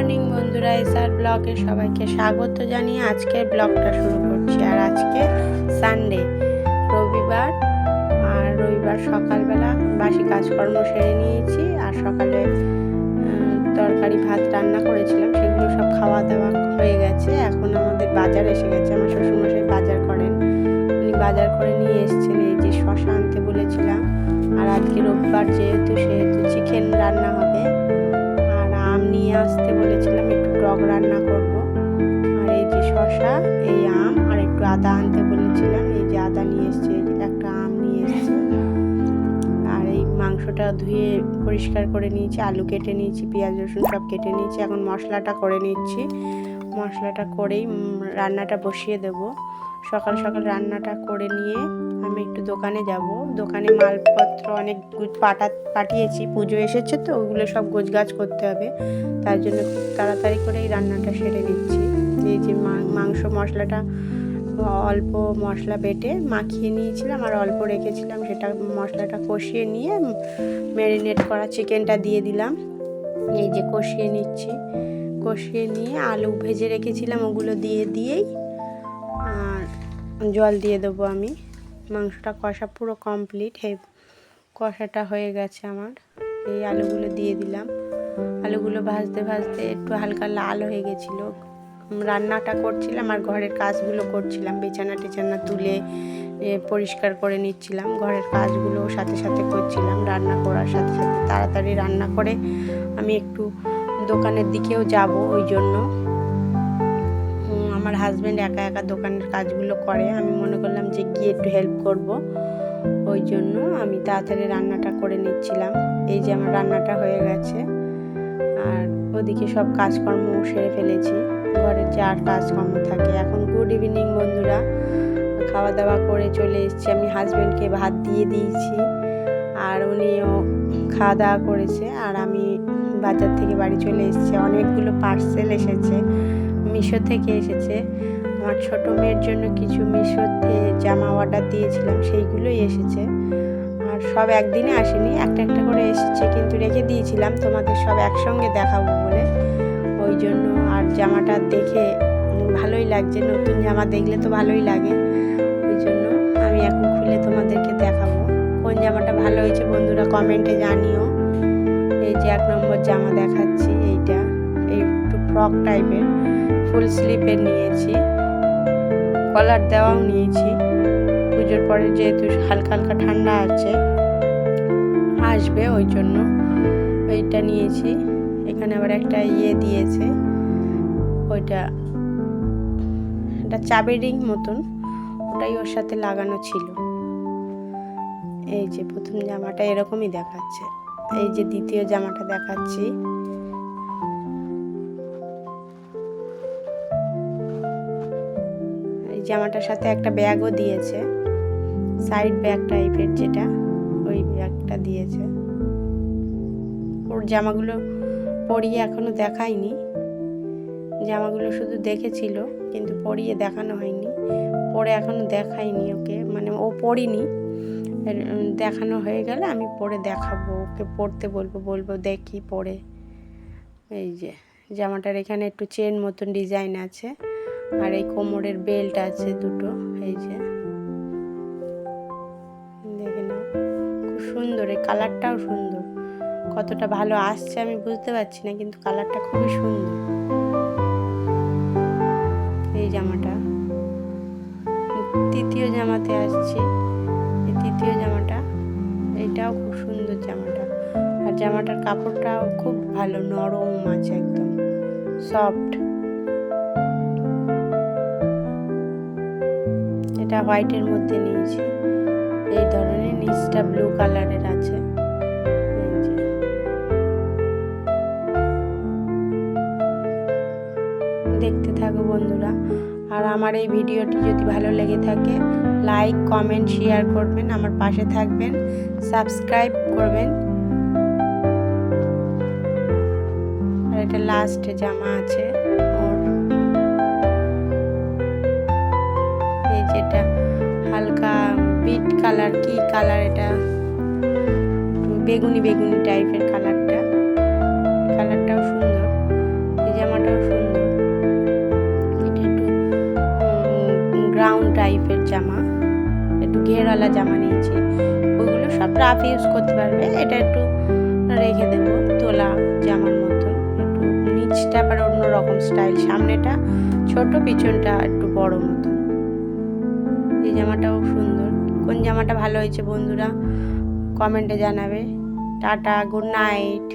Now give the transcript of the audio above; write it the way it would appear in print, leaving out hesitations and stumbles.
Morning বন্ধুরা, SR ব্লগে সবাইকে স্বাগত জানিয়ে আজকের ব্লগটা শুরু করছি। আর আজকে সানডে, রবিবার। আর রবিবার সকালবেলা বাসি কাজকর্ম সেরে নিয়েছি। আর সকালে তরকারি ভাত রান্না করেছিলাম, সেগুলো সব খাওয়া দাওয়া হয়ে গেছে। এখন আমাদের বাজার এসে গেছে। আমার শ্বশুরমশাই বাজার করেন, উনি বাজার করে নিয়ে এসছেন। এই যে শশা আনতে বলেছিলাম। আর আজকে রবিবার সেহেতু চিকেন রান্না হবে। আর আম নিয়ে আসতে বলেছিলাম, একটু টক রান্না করব। আর এই যে শশা, এই আম, আর একটু আদা আনতে বলেছিলাম। এই যে আদা নিয়ে এসছে, একটা আম নিয়ে এসছে। আর এই মাংসটা ধুয়ে পরিষ্কার করে নিয়েছি, আলু কেটে নিয়েছি, পেঁয়াজ রসুন সব কেটে নিয়েছি। এখন মশলাটা করে নিচ্ছি। মশলাটা করেই রান্নাটা বসিয়ে দেব। সকাল সকাল রান্নাটা করে নিয়ে আমি একটু দোকানে যাব। দোকানে মালপত্র অনেক পাঠিয়েছি, পুজো এসেছে তো ওগুলো সব গোছগাছ করতে হবে। তার জন্য খুব তাড়াতাড়ি করে এই রান্নাটা সেরে নিচ্ছি। এই যে মাংস মশলাটা অল্প মশলা বেটে মাখিয়ে নিয়েছিলাম আর অল্প রেখেছিলাম, সেটা মশলাটা কষিয়ে নিয়ে ম্যারিনেট করা চিকেনটা দিয়ে দিলাম। এই যে কষিয়ে নিচ্ছি। কষিয়ে নিয়ে আলু ভেজে রেখেছিলাম, ওগুলো দিয়েই আর জল দিয়ে দেবো আমি। মাংসটা কষা পুরো কমপ্লিট, কষাটা হয়ে গেছে আমার। এই আলুগুলো দিয়ে দিলাম। আলুগুলো ভাজতে ভাজতে একটু হালকা লাল হয়ে গেছিলো। রান্নাটা করছিলাম আর ঘরের কাজগুলো করছিলাম, বিছানা টিছানা তুলে পরিষ্কার করে নিচ্ছিলাম। ঘরের কাজগুলো সাথে সাথে করছিলাম, রান্না করার সাথে সাথে তাড়াতাড়ি রান্না করে আমি একটু দোকানের দিকেও যাব। ওই জন্য আমার হাজব্যান্ড একা একা দোকানের কাজগুলো করে, আমি মনে করলাম যে গিয়ে একটু হেল্প করব। ওই জন্য আমি তাড়াতাড়ি রান্নাটা করে নিচ্ছিলাম। এই যে আমার রান্নাটা হয়ে গেছে। আর ওদিকে সব কাজকর্ম সেরে ফেলেছি, ঘরের যে আর কাজকর্ম থাকে। এখন গুড ইভিনিং বন্ধুরা, খাওয়া দাওয়া করে চলে এসেছি। আমি হাজব্যান্ডকে ভাত দিয়ে দিয়েছি আর উনিও খাওয়া দাওয়া করেছে। আর আমি বাজার থেকে বাড়ি চলে এসেছি। অনেকগুলো পার্সেল এসেছে, মিশো থেকে এসেছে। আমার ছোট মেয়ের জন্য কিছু মিশোতে জামা অর্ডার দিয়েছিলাম, সেইগুলোই এসেছে। আর সব একদিনে আসেনি, একটা একটা করে এসেছে, কিন্তু রেখে দিয়েছিলাম তোমাদের সব একসঙ্গে দেখাবো বলে। ওই জন্য আর জামাটা দেখে ভালোই লাগছে, নতুন জামা দেখলে তো ভালোই লাগে। ওই জন্য আমি এখন খুলে তোমাদেরকে দেখাবো। কোন জামাটা ভালো হয়েছে বন্ধুরা কমেন্টে জানিও। এই যে 1 নম্বর জামা দেখাচ্ছি, এইটা একটু ফ্রক টাইপের, ফুল স্লিপের নিয়েছি, কলার দেওয়াও নিয়েছি। পুজোর পরে যেহেতু হালকা হালকা ঠান্ডা আসবে, ওই জন্য এইটা নিয়েছি। এখানে আবার একটা দিয়েছে, ওইটা একটা চাবি রিং মতন, ওটাই ওর সাথে লাগানো ছিল। এই যে প্রথম জামাটা এরকমই দেখাচ্ছে। এই যে দ্বিতীয় জামাটা দেখাচ্ছি। এই জামাটার সাথে একটা ব্যাগও দিয়েছে, সাইড ব্যাগ টাইপের, যেটা ওই ব্যাগটা দিয়েছে। ওর জামাগুলো পরিয়ে এখনো দেখায়নি, জামাগুলো শুধু দেখেছিল কিন্তু পরিয়ে দেখানো হয়নি। পরে এখনো দেখাইনি ওকে, মানে ও পরিনি। দেখানো হয়ে গেলে আমি পরে দেখাবো ওকে, পরতে বলবো দেখি পরে। এই যে জামাটার এখানে একটু চেন মতন ডিজাইন আছে, আর এই কোমরের বেল্ট আছে দুটো। এই যে দেখে নাও, খুব সুন্দর, এই কালারটাও সুন্দর। কতটা ভালো আসছে আমি বুঝতে পারছি না, কিন্তু কালারটা খুবই সুন্দর। এই জামাটা তৃতীয় জামাতে আসছি। এই তৃতীয় জামাটা, এটাও খুব সুন্দর জামাটা। আর জামাটার কাপড়টাও খুব ভালো, নরম আছে, একদম সফট। এটা হোয়াইটের মধ্যে নিয়েছি, এই ধরনের, নিচটা ব্লু কালারের আছে। দেখতে থাকো বন্ধুরা। আর আমার এই ভিডিওটি যদি ভালো লেগে থাকে, লাইক কমেন্ট শেয়ার করবেন, আমার পাশে থাকবেন, সাবস্ক্রাইব করবেন। আর এটা লাস্ট জামা আছে ওর। এই যেটা হালকা বিট কালার, কি কালার এটা, বেগুনি বেগুনি টাইপের কালারটাও সুন্দর। এই যে টাইপের জামা, একটু ঘেরওয়ালা জামা নিয়েছি। ওগুলো সব রাফ ইউজ করতে পারবে। এটা একটু রেখে দেবো তোলা জামার মতন, একটু নিচটা আবার অন্যরকম স্টাইল, সামনেটা ছোট পিছনটা একটু বড় মতন। এই জামাটাও সুন্দর। কোন জামাটা ভালো হয়েছে বন্ধুরা কমেন্টে জানাবে। Tata, good night.